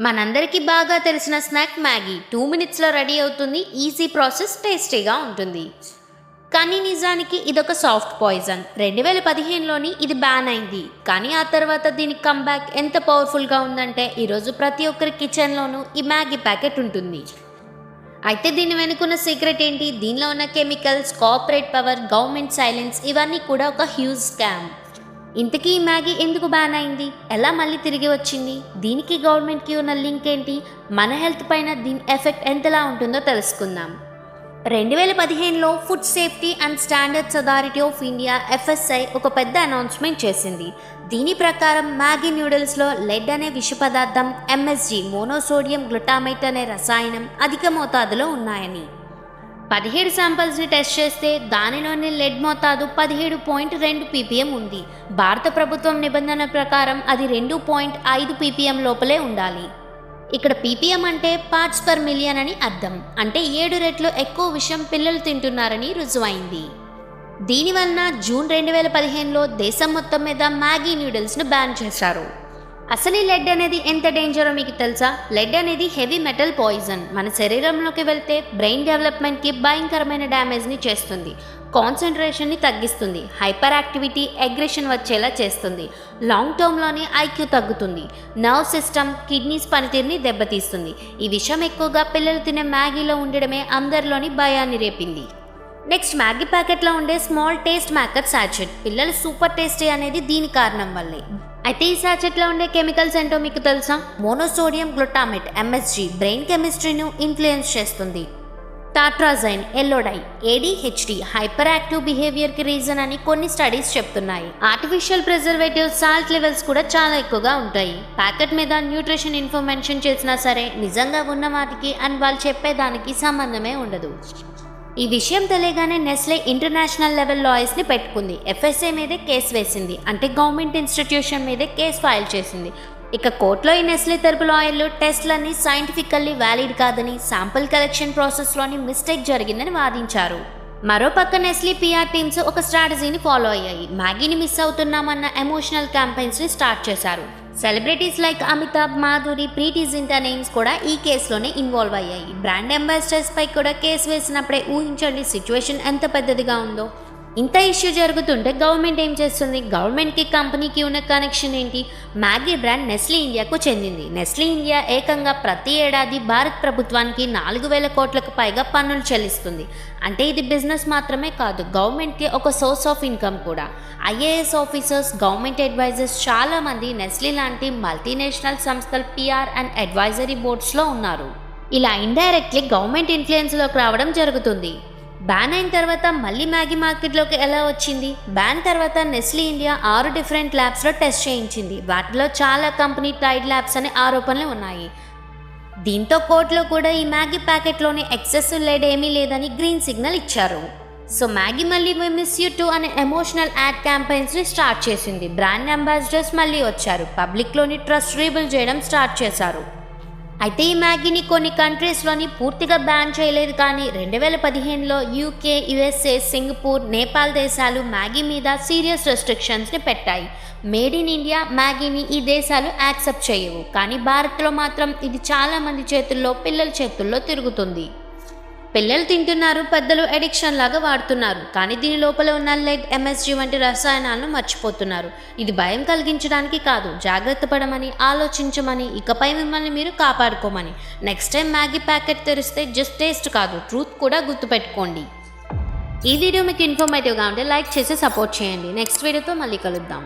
మనందరికీ బాగా తెలిసిన స్నాక్ మ్యాగీ 2 మినిట్స్లో రెడీ అవుతుంది. ఈజీ ప్రాసెస్, టేస్టీగా ఉంటుంది. కానీ నిజానికి ఇదొక సాఫ్ట్ పాయిజన్. 2015లోని ఇది బ్యాన్ అయింది. కానీ ఆ తర్వాత దీని కమ్బ్యాక్ ఎంత పవర్ఫుల్గా ఉందంటే ఈరోజు ప్రతి ఒక్కరి కిచెన్లోనూ ఈ మ్యాగీ ప్యాకెట్ ఉంటుంది. అయితే దీని వెనుకున్న సీక్రెట్ ఏంటి? దీనిలో ఉన్న chemicals, corporate power, government silence ఇవన్నీ కూడా ఒక హ్యూజ్ స్కామ్. ఇంతకీ ఈ మ్యాగీ ఎందుకు బ్యాన్ అయింది? ఎలా మళ్ళీ తిరిగి వచ్చింది? దీనికి గవర్నమెంట్కి ఉన్న లింక్ ఏంటి? మన హెల్త్ పైన దీని ఎఫెక్ట్ ఎంతలా ఉంటుందో తెలుసుకుందాం. 2015లో food safety and standards Authority of India FSI ఒక పెద్ద అనౌన్స్మెంట్ చేసింది. దీని ప్రకారం మ్యాగీ న్యూడిల్స్లో లెడ్ అనే విష పదార్థం MSG మోనోసోడియం గ్లూటామేట్ అనే రసాయనం అధిక మోతాదులో ఉన్నాయని. 17 శాంపిల్స్ని టెస్ట్ చేస్తే దానిలోని లెడ్ మోతాదు 17.2 ppm ఉంది. భారత ప్రభుత్వం నిబంధన ప్రకారం అది 2.5 ppm లోపలే ఉండాలి. ఇక్కడ ppm అంటే పార్ట్స్ పర్ మిలియన్ అని అర్థం. అంటే 7 రెట్లు ఎక్కువ విషం పిల్లలు తింటున్నారని రుజువైంది. దీనివలన జూన్ 2015లో దేశం మొత్తం మీద మ్యాగీ న్యూడిల్స్ను బ్యాన్ చేశారు. అసలు ఈ లెడ్ అనేది ఎంత డేంజరో మీకు తెలుసా? లెడ్ అనేది హెవీ మెటల్ పాయిజన్. మన శరీరంలోకి వెళ్తే బ్రెయిన్ డెవలప్మెంట్కి భయంకరమైన డ్యామేజ్ని చేస్తుంది, కాన్సన్ట్రేషన్ని తగ్గిస్తుంది, హైపర్ యాక్టివిటీ, అగ్రెషన్ వచ్చేలా చేస్తుంది, లాంగ్ టర్మ్లోనే IQ తగ్గుతుంది, నర్వ్ సిస్టమ్, కిడ్నీస్ పనితీరుని దెబ్బతీస్తుంది. ఈ విషయం ఎక్కువగా పిల్లలు తినే మ్యాగీలో ఉండడమే అందరిలోని భయాన్ని రేపింది. నెక్స్ట్, మ్యాగీ ప్యాకెట్లో ఉండే స్మాల్ టేస్ట్ మేకర్ సాచెట్. పిల్లలు సూపర్ టేస్టీ అనేది దీని కారణం వల్లే. అయితే ఈ సాచెట్లో ఉండే కెమికల్స్ ఏంటో మీకు తెలుసా? మోనోసోడియం గ్లూటామేట్ MSG బ్రెయిన్ కెమిస్ట్రీను ఇన్ఫ్లుయెన్స్ చేస్తుంది. Tartrazine, yellow dye, ADHD hyper active బిహేవియర్కి రీజన్ అని కొన్ని స్టడీస్ చెప్తున్నాయి. ఆర్టిఫిషియల్ ప్రిజర్వేటివ్ సాల్ట్ లెవెల్స్ కూడా చాలా ఎక్కువగా ఉంటాయి. ప్యాకెట్ మీద న్యూట్రిషన్ ఇన్ఫర్మేషన్ చేసినా సరే నిజంగా ఉన్న వాటికి అండ్ వాళ్ళు చెప్పేదానికి సంబంధమే ఉండదు. ఈ విషయం తెలియగానే నెస్లే ఇంటర్నేషనల్ లెవెల్ లాయర్స్ని పెట్టుకుంది. FSI మీదే కేసు వేసింది. అంటే గవర్నమెంట్ ఇన్స్టిట్యూషన్ మీదే కేసు ఫైల్ చేసింది. ఇక కోర్టులో ఈ నెస్లే తరపు లాయర్లు టెస్ట్లన్నీ సైంటిఫికల్లీ వ్యాలిడ్ కాదని, శాంపుల్ కలెక్షన్ ప్రాసెస్లోని మిస్టేక్ జరిగిందని వాదించారు. మరోపక్క నెస్లీ PR టీమ్స్ ఒక స్ట్రాటజీని ఫాలో అయ్యాయి. మ్యాగీని మిస్ అవుతున్నామన్న ఎమోషనల్ క్యాంపెయిన్స్ని స్టార్ట్ చేశారు. సెలబ్రిటీస్ లైక్ అమితాబ్, మాధురి, ప్రీతి జింటా నేమ్స్ కూడా ఈ కేసులోనే ఇన్వాల్వ్ అయ్యాయి. బ్రాండ్ అంబాసిడర్స్ పై కూడా కేసు వేసినప్పుడే ఊహించండి సిచ్యువేషన్ ఎంత పెద్దదిగా ఉందో. ఇంత ఇష్యూ జరుగుతుంటే గవర్నమెంట్ ఏం చేస్తుంది? గవర్నమెంట్కి కంపెనీకి ఉన్న కనెక్షన్ ఏంటి? మ్యాగీ బ్రాండ్ నెస్లీ ఇండియాకు చెందింది. నెస్లీ ఇండియా ఏకంగా ప్రతి ఏడాది భారత్ ప్రభుత్వానికి 4,000 కోట్లకు పైగా పన్నులు చెల్లిస్తుంది. అంటే ఇది బిజినెస్ మాత్రమే కాదు, గవర్నమెంట్కి ఒక సోర్స్ ఆఫ్ ఇన్కమ్ కూడా. IAS ఆఫీసర్స్, గవర్నమెంట్ అడ్వైజర్స్ చాలామంది నెస్లీ లాంటి మల్టీనేషనల్ సంస్థల PR అండ్ అడ్వైజరీ బోర్డ్స్లో ఉన్నారు. ఇలా ఇండైరెక్ట్లీ గవర్నమెంట్ ఇన్ఫ్లుయెన్స్లోకి రావడం జరుగుతుంది. బ్యాన్ అయిన తర్వాత మళ్ళీ మ్యాగీ మార్కెట్లోకి ఎలా వచ్చింది? బ్యాన్ తర్వాత నెస్లీ ఇండియా 6 డిఫరెంట్ ల్యాబ్స్లో టెస్ట్ చేయించింది. వాటిలో చాలా కంపెనీ టైడ్ ల్యాబ్స్ అనే ఆరోపణలు ఉన్నాయి. దీంతో కోర్టులో కూడా ఈ మ్యాగీ ప్యాకెట్లోని ఎక్సెసివ్ లెడ్ ఏమీ లేదని గ్రీన్ సిగ్నల్ ఇచ్చారు. సో మ్యాగీ మళ్ళీ వి మిస్ యూ టూ అనే ఎమోషనల్ యాడ్ క్యాంపెయిన్స్ని స్టార్ట్ చేసింది. బ్రాండ్ అంబాసిడర్స్ మళ్ళీ వచ్చారు. పబ్లిక్లోని ట్రస్ట్ రీబిల్డ్ చేయడం స్టార్ట్ చేశారు. అయితే ఈ మ్యాగీని కొన్ని కంట్రీస్లోని పూర్తిగా బ్యాన్ చేయలేదు. కానీ 2015లో UK, USA, సింగపూర్, నేపాల్ దేశాలు మ్యాగీ మీద సీరియస్ రెస్ట్రిక్షన్స్ని పెట్టాయి. మేడ్ ఇన్ ఇండియా మ్యాగీని ఈ దేశాలు యాక్సెప్ట్ చేయవు. కానీ భారత్లో మాత్రం ఇది చాలామంది చేతుల్లో, పిల్లల చేతుల్లో తిరుగుతుంది. పిల్లలు తింటున్నారు, పెద్దలు అడిక్షన్ లాగా వాడుతున్నారు. కానీ దీని లోపల ఉన్న లెడ్, MSG వంటి రసాయనాలను మర్చిపోతున్నారు. ఇది భయం కలిగించడానికి కాదు, జాగ్రత్త పడమని, ఆలోచించమని, ఇకపై మిమ్మల్ని మీరు కాపాడుకోమని. నెక్స్ట్ టైం మ్యాగీ ప్యాకెట్ తెరిస్తే జస్ట్ టేస్ట్ కాదు, ట్రూత్ కూడా గుర్తుపెట్టుకోండి. ఈ వీడియో మీకు ఇన్ఫర్మేటివ్గా ఉంటే లైక్ చేసి సపోర్ట్ చేయండి. నెక్స్ట్ వీడియోతో మళ్ళీ కలుద్దాం.